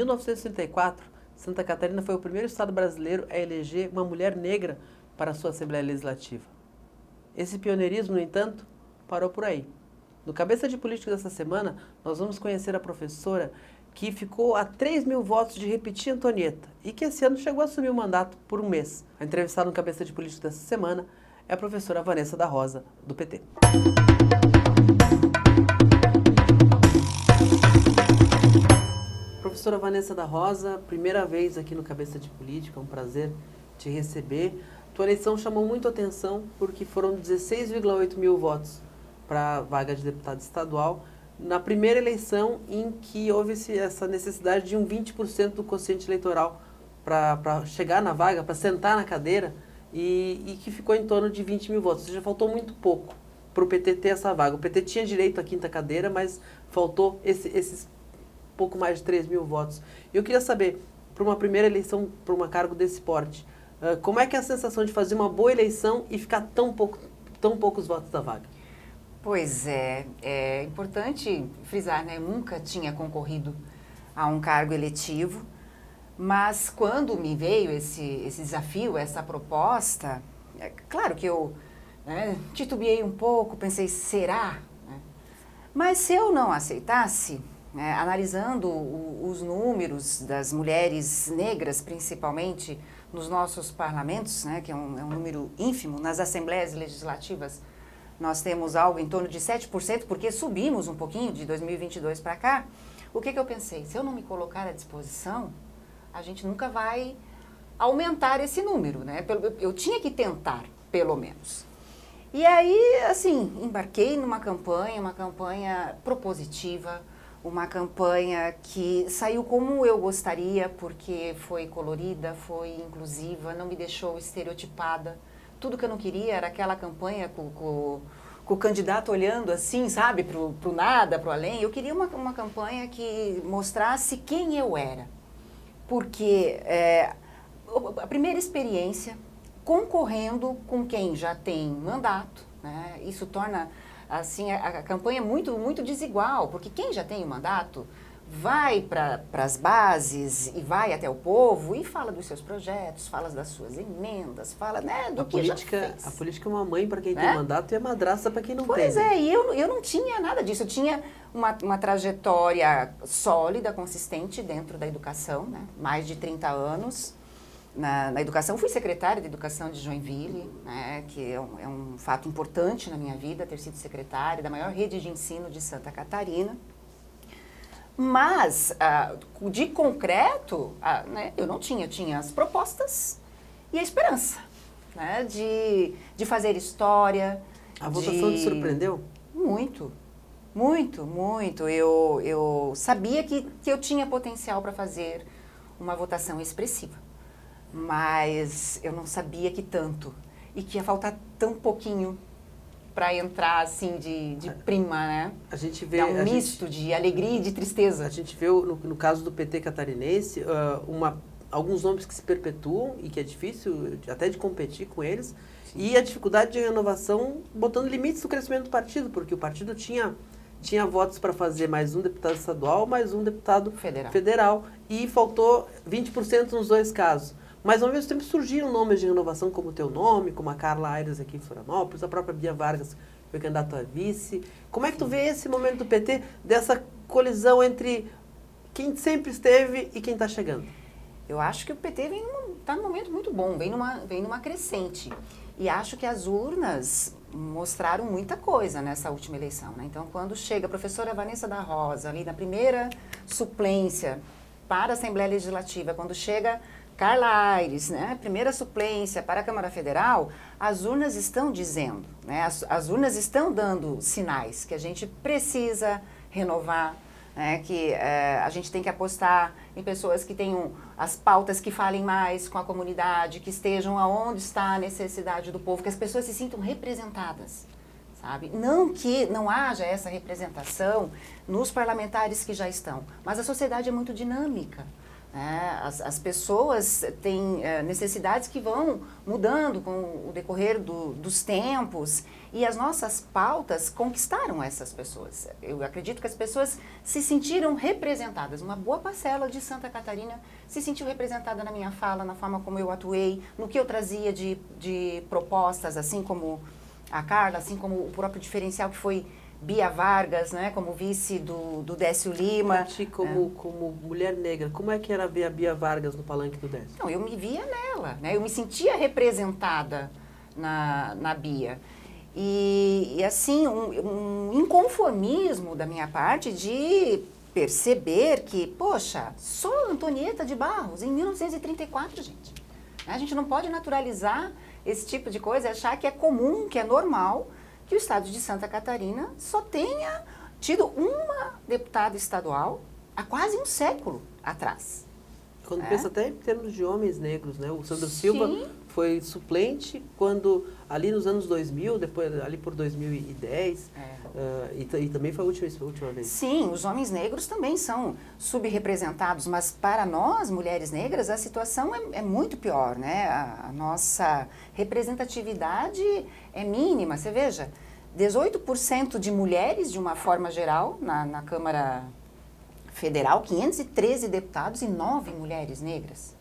1964, Santa Catarina foi o primeiro estado brasileiro a eleger uma mulher negra para a sua Assembleia Legislativa. Esse pioneirismo, no entanto, parou por aí. No Cabeça de Política dessa semana, nós vamos conhecer a professora que ficou a 3.000 votos de repetir Antonieta e que esse ano chegou a assumir o mandato por um mês. A entrevistada no Cabeça de Política dessa semana é a professora Vanessa da Rosa, do PT. Professora Vanessa da Rosa, primeira vez aqui no Cabeça de Política, é um prazer te receber. Tua eleição chamou muito atenção porque foram 16,8 mil votos para a vaga de deputado estadual, na primeira eleição em que houve essa necessidade de um 20% do quociente eleitoral para chegar na vaga, para sentar na cadeira, e que ficou em torno de 20 mil votos. Ou seja, faltou muito pouco para o PT ter essa vaga. O PT tinha direito à quinta cadeira, mas faltou esses pouco mais de 3 mil votos. Eu queria saber, para uma primeira eleição, para um cargo desse porte, como é que é a sensação de fazer uma boa eleição e ficar tão poucos votos da vaga? Pois é importante frisar, né? Eu nunca tinha concorrido a um cargo eletivo, mas quando me veio esse desafio, essa proposta, claro que eu titubeei um pouco, pensei, será? Mas se eu não aceitasse, analisando os números das mulheres negras, principalmente nos nossos parlamentos, que é um número ínfimo, nas assembleias legislativas, nós temos algo em torno de 7%, porque subimos um pouquinho de 2022 para cá. O que eu pensei? Se eu não me colocar à disposição, a gente nunca vai aumentar esse número, né? Eu tinha que tentar, pelo menos. E aí, assim, embarquei numa campanha, uma campanha propositiva, uma campanha que saiu como eu gostaria, porque foi colorida, foi inclusiva, não me deixou estereotipada. Tudo que eu não queria era aquela campanha com o candidato olhando assim, sabe, pro nada, pro além. Eu queria uma campanha que mostrasse quem eu era. Porque a primeira experiência, concorrendo com quem já tem mandato, né, isso torna assim, a campanha muito, muito desigual, porque quem já tem o mandato vai para as bases e vai até o povo e fala dos seus projetos, fala das suas emendas, fala do que já fez. A política é uma mãe para quem tem mandato e é madrasta para quem não tem. Pois é, e eu não tinha nada disso. Eu tinha uma trajetória sólida, consistente dentro da educação, né? Mais de 30 anos na educação. Fui secretária de Educação de Joinville, né? Que é um fato importante na minha vida, ter sido secretária da maior rede de ensino de Santa Catarina. Mas, de concreto, eu não tinha. Eu tinha as propostas e a esperança, né, de fazer história. A votação te surpreendeu? Muito, muito, muito. Eu sabia que eu tinha potencial para fazer uma votação expressiva, mas eu não sabia que tanto e que ia faltar tão pouquinho para entrar assim de prima, né? A gente vê um misto de alegria e de tristeza. A gente vê no caso do PT catarinense alguns nomes que se perpetuam e que é difícil até de competir com eles. Sim. E a dificuldade de renovação botando limites no crescimento do partido, porque o partido tinha votos para fazer mais um deputado estadual, mais um deputado federal e faltou 20% nos dois casos. Mas, ao mesmo tempo, surgiram nomes de renovação como o teu nome, como a Carla Aires aqui em Florianópolis, a própria Bia Vargas foi candidata a vice. Como é que tu vê esse momento do PT, dessa colisão entre quem sempre esteve e quem está chegando? Eu acho que o PT está num momento muito bom, vem numa crescente. E acho que as urnas mostraram muita coisa nessa última eleição, né? Então, quando chega a professora Vanessa da Rosa, ali na primeira suplência para a Assembleia Legislativa, quando chega Carla Aires, né, primeira suplência para a Câmara Federal, as urnas estão dizendo, né, as urnas estão dando sinais que a gente precisa renovar, né, que a gente tem que apostar em pessoas que tenham as pautas que falem mais com a comunidade, que estejam aonde está a necessidade do povo, que as pessoas se sintam representadas, sabe? Não que não haja essa representação nos parlamentares que já estão, mas a sociedade é muito dinâmica. As pessoas têm necessidades que vão mudando com o decorrer dos tempos e as nossas pautas conquistaram essas pessoas. Eu acredito que as pessoas se sentiram representadas. Uma boa parcela de Santa Catarina se sentiu representada na minha fala, na forma como eu atuei, no que eu trazia de propostas, assim como a Carla, assim como o próprio diferencial que foi Bia Vargas, né, como vice do Décio Lima. Pra ti, como mulher negra, como é que era ver a Bia Vargas no palanque do Décio? Não, eu me via nela, né? Eu me sentia representada na Bia. E assim, um inconformismo da minha parte de perceber que, poxa, sou Antonieta de Barros, em 1934, gente. A gente não pode naturalizar esse tipo de coisa, achar que é comum, que é normal, que o estado de Santa Catarina só tenha tido uma deputada estadual há quase um século atrás. Quando pensa até em termos de homens negros, né? O Sandro Silva foi suplente quando, ali nos anos 2000, depois ali por 2010, e também foi a última vez. Sim, os homens negros também são subrepresentados, mas para nós, mulheres negras, a situação é muito pior, né? A nossa representatividade é mínima. Você veja, 18% de mulheres, de uma forma geral, na Câmara Federal, 513 deputados e 9 mulheres negras.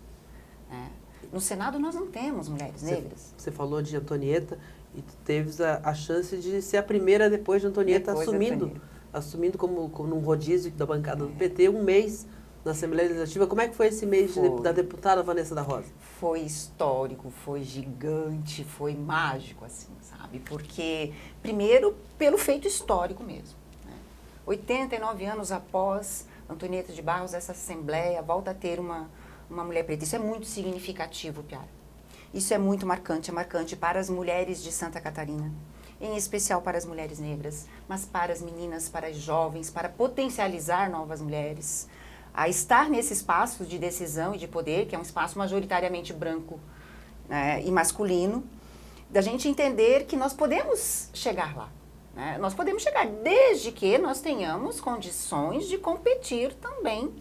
No Senado nós não temos mulheres negras. Você falou de Antonieta e teve a chance de ser a primeira depois de Antonieta assumindo como num rodízio da bancada do PT um mês na Assembleia Legislativa. Como é que foi esse mês da deputada Vanessa da Rosa? Foi histórico, foi gigante, foi mágico, assim, sabe? Porque, primeiro, pelo feito histórico mesmo. 89 anos após Antonieta de Barros, essa Assembleia volta a ter uma mulher preta. Isso é muito significativo, Piara. Isso é muito marcante, é marcante para as mulheres de Santa Catarina, em especial para as mulheres negras, mas para as meninas, para as jovens, para potencializar novas mulheres, a estar nesse espaço de decisão e de poder, que é um espaço majoritariamente branco, né, e masculino, da gente entender que nós podemos chegar lá. Né? Nós podemos chegar desde que nós tenhamos condições de competir também,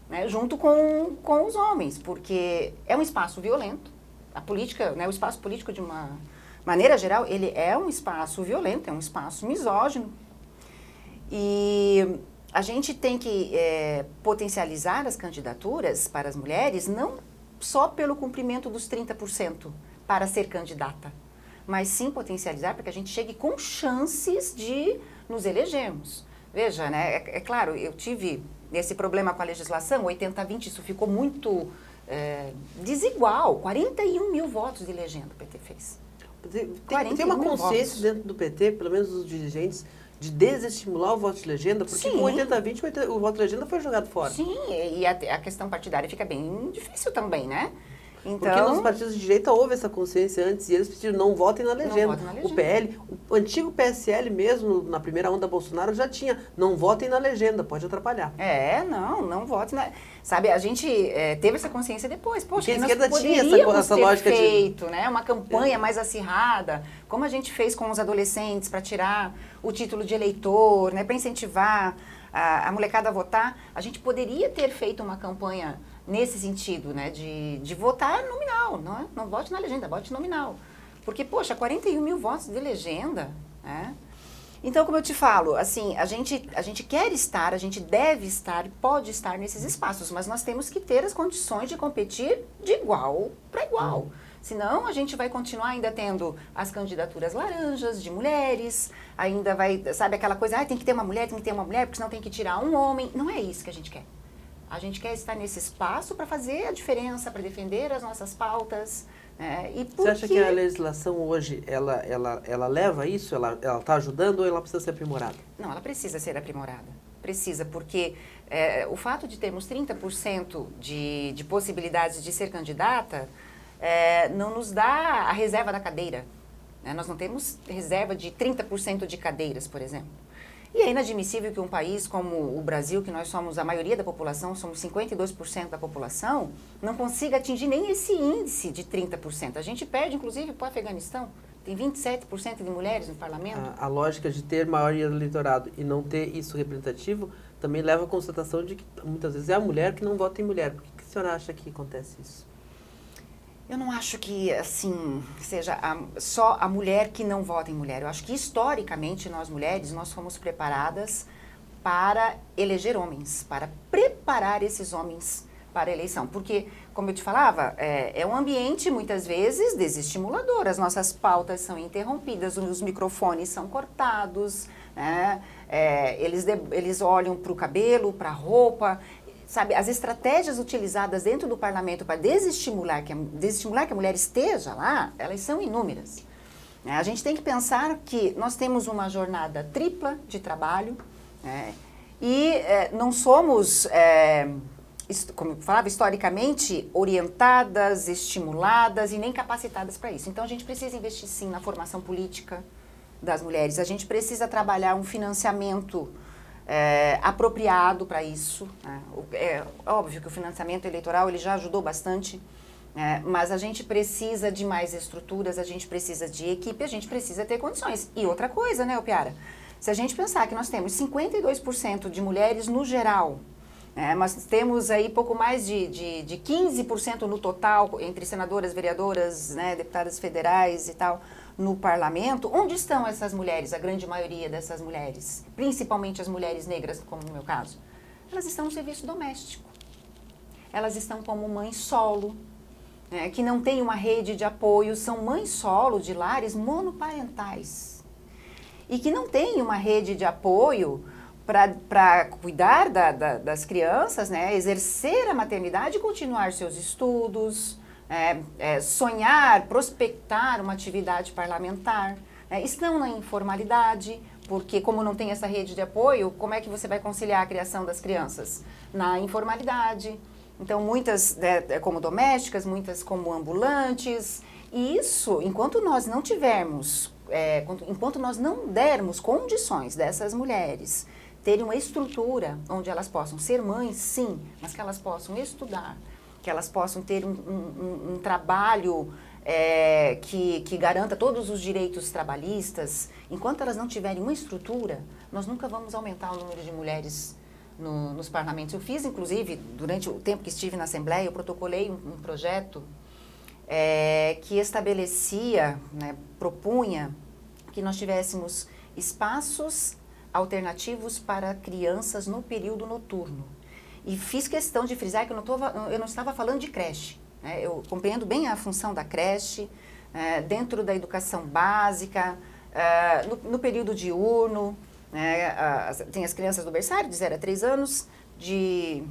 né, junto com os homens, porque é um espaço violento. A política, né, o espaço político, de uma maneira geral, ele é um espaço violento, é um espaço misógino. E a gente tem que potencializar as candidaturas para as mulheres, não só pelo cumprimento dos 30% para ser candidata, mas sim potencializar para que a gente chegue com chances de nos elegermos. Veja, né, é claro, eu tive esse problema com a legislação, 80-20, isso ficou muito desigual, 41 mil votos de legenda o PT fez. Tem uma consciência dentro do PT, pelo menos dos dirigentes, de desestimular o voto de legenda, porque com 80-20 o voto de legenda foi jogado fora. Sim, e a questão partidária fica bem difícil também, né? Então, porque nos partidos de direita houve essa consciência antes e eles pediram não votem na legenda. O PL, o antigo PSL mesmo, na primeira onda Bolsonaro, já tinha não votem na legenda, pode atrapalhar. Não votem na... Sabe, a gente teve essa consciência depois. Poxa, porque a esquerda tinha essa lógica feito, né, uma campanha mais acirrada, como a gente fez com os adolescentes para tirar o título de eleitor, né, para incentivar a molecada a votar. A gente poderia ter feito uma campanha nesse sentido, né, de votar nominal, não vote na legenda, vote nominal. Porque, poxa, 41 mil votos de legenda, né? Então, como eu te falo, assim, a gente quer estar, a gente deve estar, pode estar nesses espaços, mas nós temos que ter as condições de competir de igual para igual. Senão, a gente vai continuar ainda tendo as candidaturas laranjas de mulheres, ainda vai, sabe, aquela coisa, tem que ter uma mulher, porque senão tem que tirar um homem. Não é isso que a gente quer. A gente quer estar nesse espaço para fazer a diferença, para defender as nossas pautas. Você acha que a legislação hoje, ela leva a isso? Ela está ajudando ou ela precisa ser aprimorada? Não, ela precisa ser aprimorada. Precisa, porque o fato de termos 30% de possibilidades de ser candidata não nos dá a reserva da cadeira. Né? Nós não temos reserva de 30% de cadeiras, por exemplo. E é inadmissível que um país como o Brasil, que nós somos a maioria da população, somos 52% da população, não consiga atingir nem esse índice de 30%. A gente perde, inclusive, para o Afeganistão. Tem 27% de mulheres no parlamento. A lógica de ter maioria do eleitorado e não ter isso representativo também leva à constatação de que muitas vezes é a mulher que não vota em mulher. Por que a senhora acha que acontece isso? Eu não acho que, assim, seja só a mulher que não vota em mulher. Eu acho que, historicamente, nós mulheres, nós fomos preparadas para eleger homens, para preparar esses homens para a eleição. Porque, como eu te falava, é um ambiente, muitas vezes, desestimulador. As nossas pautas são interrompidas, os microfones são cortados, né? Eles olham para o cabelo, para a roupa. Sabe, as estratégias utilizadas dentro do parlamento para desestimular que a mulher esteja lá, elas são inúmeras. A gente tem que pensar que nós temos uma jornada tripla de trabalho, né, e não somos, como eu falava, historicamente orientadas, estimuladas e nem capacitadas para isso. Então, a gente precisa investir, sim, na formação política das mulheres. A gente precisa trabalhar um financiamento apropriado para isso. Né? É óbvio que o financiamento eleitoral ele já ajudou bastante, mas a gente precisa de mais estruturas, a gente precisa de equipe, a gente precisa ter condições. E outra coisa, né, Piara? Se a gente pensar que nós temos 52% de mulheres no geral, mas temos aí pouco mais de 15% no total, entre senadoras, vereadoras, né, deputadas federais e tal, no parlamento, onde estão essas mulheres, a grande maioria dessas mulheres, principalmente as mulheres negras, como no meu caso? Elas estão no serviço doméstico. Elas estão como mães solo, né, que não têm uma rede de apoio, são mães solo de lares monoparentais. E que não têm uma rede de apoio para cuidar das crianças, né, exercer a maternidade e continuar seus estudos, sonhar, prospectar uma atividade parlamentar. Estão na informalidade, porque como não tem essa rede de apoio, como é que você vai conciliar a criação das crianças? Na informalidade. Então, muitas como domésticas, muitas como ambulantes. E isso, enquanto nós não tivermos, enquanto nós não dermos condições dessas mulheres terem uma estrutura onde elas possam ser mães, sim, mas que elas possam estudar, que elas possam ter um trabalho que garanta todos os direitos trabalhistas, enquanto elas não tiverem uma estrutura, nós nunca vamos aumentar o número de mulheres nos parlamentos. Eu fiz, inclusive, durante o tempo que estive na Assembleia, eu protocolei um projeto que estabelecia, né, propunha que nós tivéssemos espaços alternativos para crianças no período noturno. E fiz questão de frisar que eu não estava falando de creche. Né? Eu compreendo bem a função da creche, dentro da educação básica, no período diurno, tem as crianças do berçário, de 0 a 3 anos, e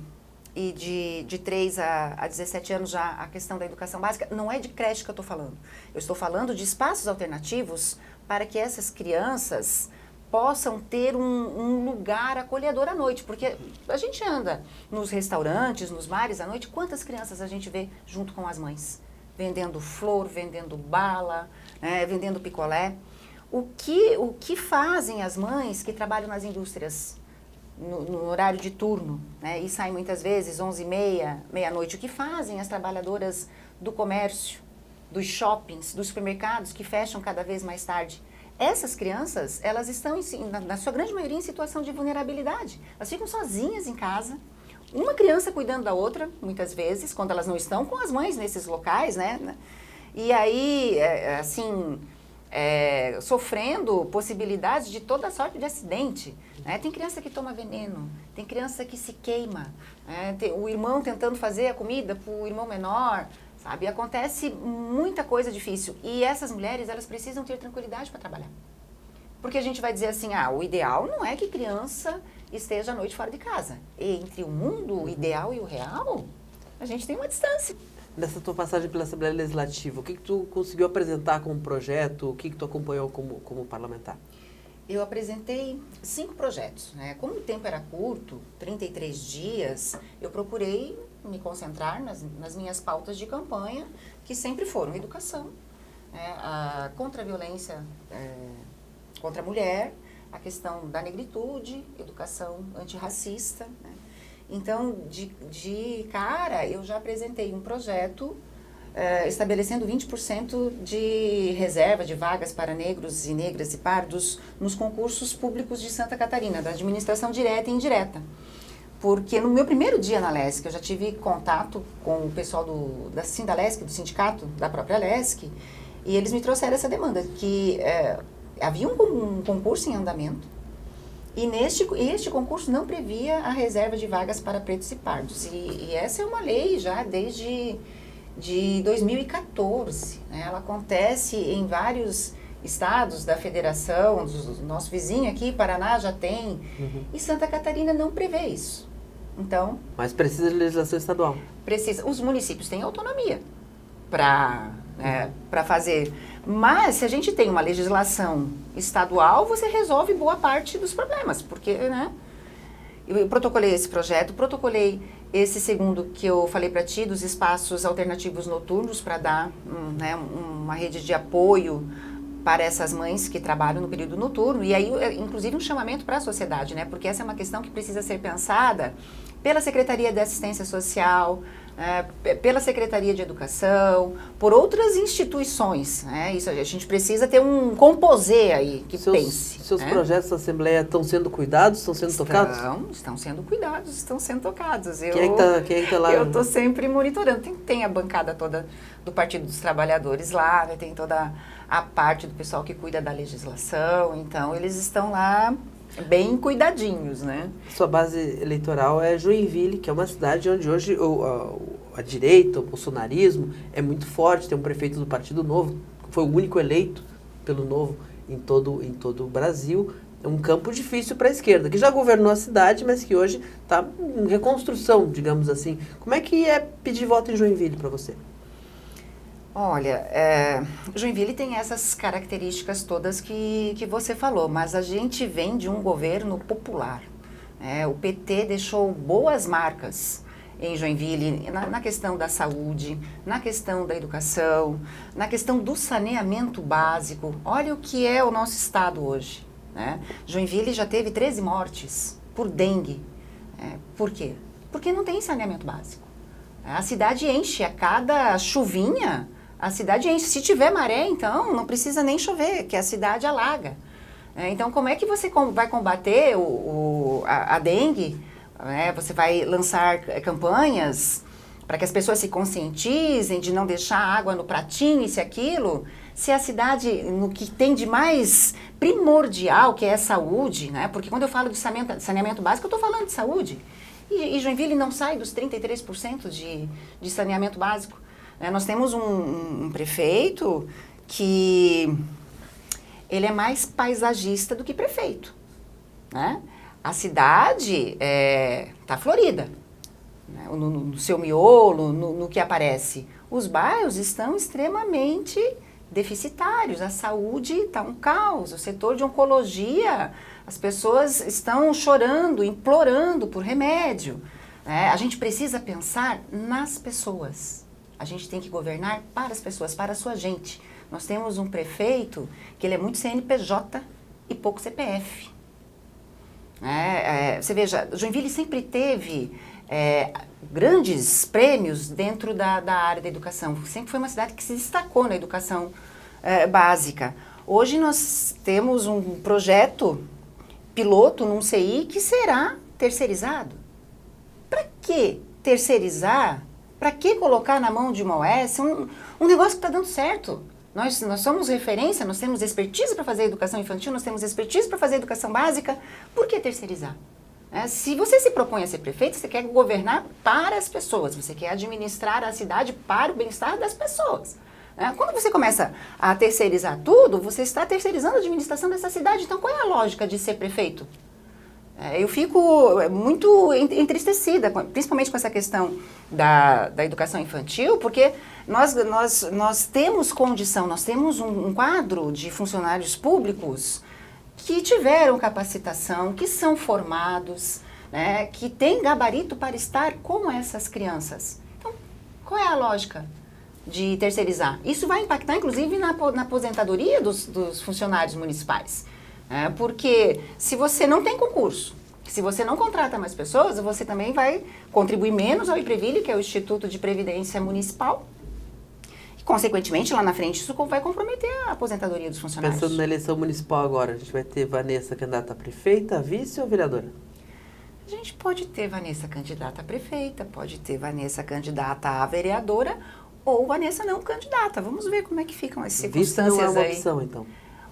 de 3 a 17 anos já a questão da educação básica. Não é de creche que eu estou falando. Eu estou falando de espaços alternativos para que essas crianças possam ter um lugar acolhedor à noite, porque a gente anda nos restaurantes, nos bares à noite, quantas crianças a gente vê junto com as mães? Vendendo flor, vendendo bala, vendendo picolé. O que fazem as mães que trabalham nas indústrias no horário de turno, né, e saem muitas vezes 11h30, meia-noite? O que fazem as trabalhadoras do comércio, dos shoppings, dos supermercados que fecham cada vez mais tarde? Essas crianças, elas estão, na sua grande maioria, em situação de vulnerabilidade. Elas ficam sozinhas em casa, uma criança cuidando da outra, muitas vezes, quando elas não estão com as mães nesses locais, né? E aí, sofrendo possibilidades de toda sorte de acidente. Né? Tem criança que toma veneno, tem criança que se queima, tem o irmão tentando fazer a comida para o irmão menor, sabe? Acontece muita coisa difícil. E essas mulheres, elas precisam ter tranquilidade para trabalhar. Porque a gente vai dizer assim, o ideal não é que criança esteja à noite fora de casa. E entre o mundo ideal e o real, a gente tem uma distância. Nessa tua passagem pela Assembleia Legislativa, o que tu conseguiu apresentar como projeto? O que tu acompanhou como parlamentar? Eu apresentei 5 projetos. Né? Como o tempo era curto, 33 dias, eu procurei me concentrar nas minhas pautas de campanha, que sempre foram educação, contra a violência contra a mulher, a questão da negritude, educação antirracista. Né? Então, de cara, eu já apresentei um projeto estabelecendo 20% de reserva de vagas para negros e negras e pardos nos concursos públicos de Santa Catarina, da administração direta e indireta. Porque no meu primeiro dia na LESC, eu já tive contato com o pessoal da Sindalesc, do sindicato da própria LESC, e eles me trouxeram essa demanda, que havia um concurso em andamento, e este concurso não previa a reserva de vagas para pretos e pardos. E essa é uma lei já desde de 2014. Né? Ela acontece em vários estados da federação, do nosso vizinho aqui, Paraná já tem, e Santa Catarina não prevê isso. Então, mas precisa de legislação estadual. Precisa. Os municípios têm autonomia para fazer. Mas, se a gente tem uma legislação estadual, você resolve boa parte dos problemas, porque, né? Eu protocolei esse projeto, protocolei esse segundo que eu falei para ti, dos espaços alternativos noturnos, para dar uma rede de apoio para essas mães que trabalham no período noturno. E aí, inclusive, um chamamento para a sociedade, né? Porque essa é uma questão que precisa ser pensada pela Secretaria de Assistência Social, pela Secretaria de Educação, por outras instituições. Né? Isso, a gente precisa ter um composê aí que pense. Seus projetos da Assembleia estão sendo cuidados, estão sendo tocados? Estão sendo cuidados, estão sendo tocados. Quem é que tá lá? Eu estou sempre monitorando. Tem a bancada toda do Partido dos Trabalhadores lá, né? Tem toda a parte do pessoal que cuida da legislação. Então, eles estão lá bem cuidadinhos, né? Sua base eleitoral é Joinville, que é uma cidade onde hoje a direita, o bolsonarismo é muito forte. Tem um prefeito do Partido Novo, foi o único eleito pelo Novo em todo o Brasil. É um campo difícil para a esquerda, que já governou a cidade, mas que hoje está em reconstrução, digamos assim. Como é que é pedir voto em Joinville para você? Olha, Joinville tem essas características todas que você falou, mas a gente vem de um governo popular. O PT deixou boas marcas em Joinville na questão da saúde, na questão da educação, na questão do saneamento básico. Olha o que é o nosso estado hoje. Né? Joinville já teve 13 mortes por dengue. Por quê? Porque não tem saneamento básico. A cidade enche a cada chuvinha. A cidade enche. Se tiver maré, então, não precisa nem chover, que a cidade alaga. Então, como é que você vai combater a dengue? Você vai lançar campanhas para que as pessoas se conscientizem de não deixar água no pratinho, isso e aquilo, se a cidade, no que tem de mais primordial, que é a saúde, né? Porque quando eu falo de saneamento básico, eu estou falando de saúde. E Joinville não sai dos 33% de saneamento básico. Nós temos um prefeito que ele é mais paisagista do que prefeito. Né? A cidade está florida, né? No seu miolo, no que aparece. Os bairros estão extremamente deficitários, a saúde está um caos, o setor de oncologia, as pessoas estão chorando, implorando por remédio. A gente precisa pensar nas pessoas. A gente tem que governar para as pessoas, para a sua gente. Nós temos um prefeito que ele é muito CNPJ e pouco CPF. Você veja, Joinville sempre teve grandes prêmios dentro da área da educação. Sempre foi uma cidade que se destacou na educação básica. Hoje nós temos um projeto piloto num CI que será terceirizado. Para que terceirizar? Para que colocar na mão de uma OS um negócio que está dando certo? Nós somos referência, nós temos expertise para fazer educação infantil, nós temos expertise para fazer educação básica. Por que terceirizar? Se você se propõe a ser prefeito, você quer governar para as pessoas, você quer administrar a cidade para o bem-estar das pessoas. Quando você começa a terceirizar tudo, você está terceirizando a administração dessa cidade. Então, qual é a lógica de ser prefeito? Eu fico muito entristecida, principalmente com essa questão da educação infantil, porque nós temos condição, nós temos um quadro de funcionários públicos que tiveram capacitação, que são formados, né, que têm gabarito para estar com essas crianças. Então, qual é a lógica de terceirizar? Isso vai impactar, inclusive, na aposentadoria dos funcionários municipais. Porque se você não tem concurso, se você não contrata mais pessoas, você também vai contribuir menos ao IPREVILE, que é o Instituto de Previdência Municipal. consequentemente, lá na frente, isso vai comprometer a aposentadoria dos funcionários. Pensando na eleição municipal agora, a gente vai ter Vanessa candidata a prefeita, vice ou vereadora? A gente pode ter Vanessa candidata a prefeita, pode ter Vanessa candidata a vereadora ou Vanessa não candidata. Vamos ver como é que ficam as circunstâncias aí. Vice não é uma opção, então?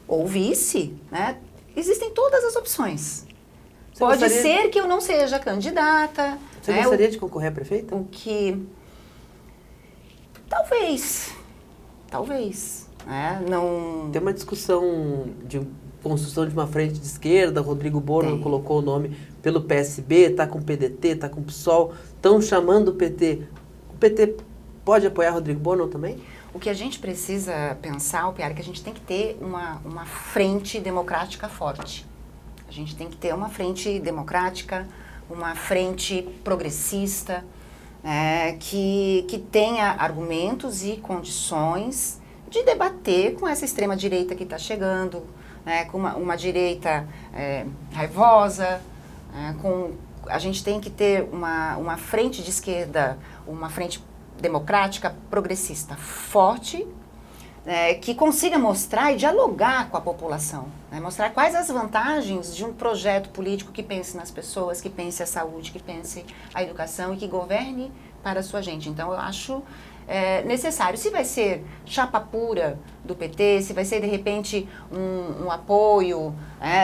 Ou vice, né? Existem todas as opções. Você Pode gostaria... ser que eu não seja candidata. Você gostaria de concorrer a prefeita? O que... Talvez. Né? Não... Tem uma discussão de construção de uma frente de esquerda, Rodrigo Borno colocou o nome pelo PSB, está com o PDT, está com o PSOL, estão chamando o PT. O PT pode apoiar Rodrigo Borno também? O que a gente precisa pensar, Piara, é que a gente tem que ter uma frente democrática forte. A gente tem que ter uma frente democrática, uma frente progressista, que tenha argumentos e condições de debater com essa extrema-direita que está chegando, com uma direita raivosa, a gente tem que ter uma frente de esquerda, uma frente democrática, progressista, forte, que consiga mostrar e dialogar com a população, mostrar quais as vantagens de um projeto político que pense nas pessoas, que pense a saúde, que pense a educação e que governe para a sua gente. Então, eu acho necessário. Se vai ser chapa pura do PT, se vai ser, de repente, um apoio,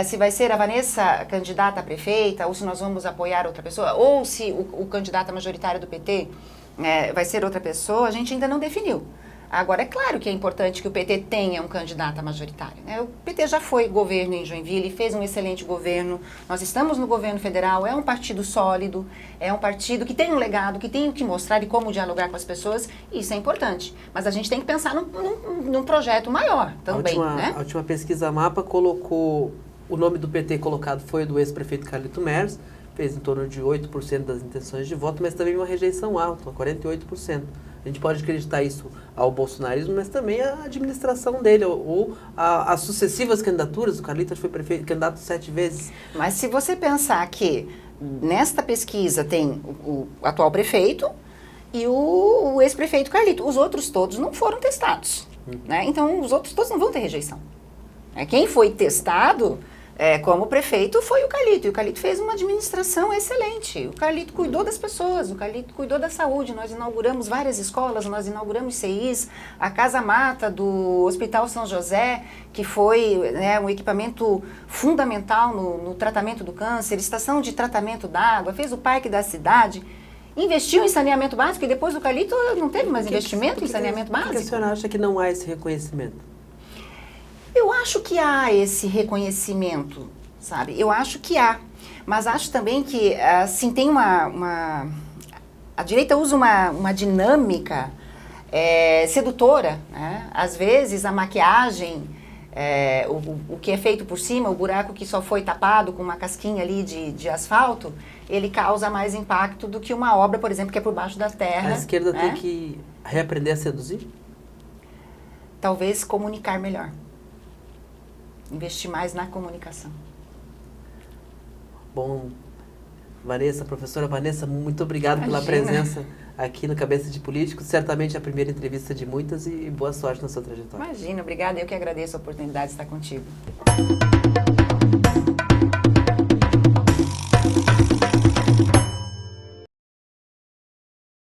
se vai ser a Vanessa candidata a prefeita, ou se nós vamos apoiar outra pessoa, ou se o candidato majoritário do PT vai ser outra pessoa, a gente ainda não definiu. Agora, é claro que é importante que o PT tenha um candidato majoritário. O PT já foi governo em Joinville, fez um excelente governo. Nós estamos no governo federal, é um partido sólido, é um partido que tem um legado, que tem o que mostrar e como dialogar com as pessoas. Isso é importante. Mas a gente tem que pensar num projeto maior também. A última pesquisa Mapa colocou, o nome do PT colocado foi do ex-prefeito Carlito Mers, fez em torno de 8% das intenções de voto, mas também uma rejeição alta, 48%. A gente pode acreditar isso ao bolsonarismo, mas também à administração dele, ou às sucessivas candidaturas. O Carlito foi candidato 7 vezes. Mas se você pensar que nesta pesquisa tem o atual prefeito e o ex-prefeito Carlito, os outros todos não foram testados. Então, os outros todos não vão ter rejeição. Quem foi testado como prefeito foi o Carlito, e o Carlito fez uma administração excelente. O Carlito cuidou das pessoas, o Carlito cuidou da saúde. Nós inauguramos várias escolas, nós inauguramos CIs, a Casa Mata do Hospital São José, que foi um equipamento fundamental no tratamento do câncer, estação de tratamento d'água, fez o Parque da Cidade, investiu em saneamento básico, e depois do Carlito não teve mais investimento em saneamento básico. Por que a senhora acha que não há esse reconhecimento? Eu acho que há esse reconhecimento, sabe? Eu acho que há. Mas acho também que, assim, tem a direita usa uma dinâmica sedutora, né? Às vezes, a maquiagem, o que é feito por cima, o buraco que só foi tapado com uma casquinha ali de asfalto, ele causa mais impacto do que uma obra, por exemplo, que é por baixo da terra. A esquerda tem que reaprender a seduzir? Talvez comunicar melhor. Investir mais na comunicação. Bom, Vanessa, professora Vanessa, muito obrigado pela presença aqui no Cabeça de Político. Certamente a primeira entrevista de muitas, e boa sorte na sua trajetória. Imagina, obrigada. Eu que agradeço a oportunidade de estar contigo.